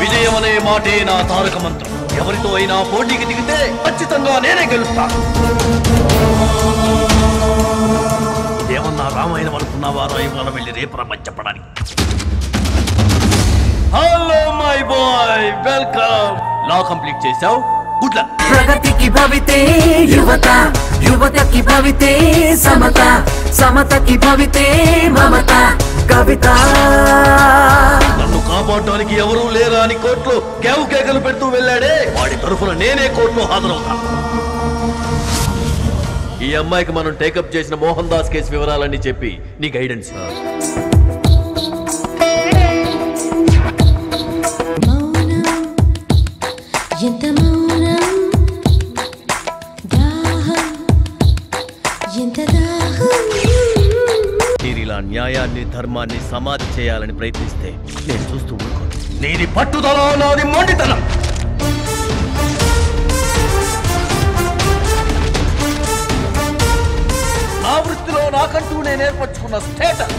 విజయం అనే మాటే నా తారక మంత్రం. ఎవరితో అయినా పోటీకి దిగితే ఖచ్చితంగా నేనే గెలుస్తాను. ఏమన్నా రామాయణం అనుకున్నావా? రాయవాళ్ళ వెళ్ళి రేపు రమ్మని చెప్పడానికి. Hello my boy, welcome. Law complete చేసావు, గుడ్ లక్. ప్రగతికి భవితే యువత, యువతకి భవితే సమత, సమతకి భవితే మమత. కవిత నన్ను కాపాడడానికి ఎవరూ లేరా అని కోర్టులో కేవు కేకలు పెడుతూ వెళ్ళాడే, వాడి తరఫున నేనే కోర్టులో హాజరవుతా. ఈ అమ్మాయికి మనం టేకప్ చేసిన మోహన్ దాస్ కేసు వివరాలన్నీ చెప్పి నీ గైడెన్స్. నీరిలా న్యాయాన్ని ధర్మాన్ని సమాధి చేయాలని ప్రయత్నిస్తే నేను చూస్తూ ఊరుకోను. నీది పట్టుదల, నాది మొండితనం. నా వృత్తిలో నాకంటూ నేను ఏర్పరచుకున్న status.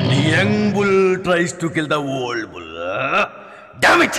The young bull tries to kill the old bull. Damn it!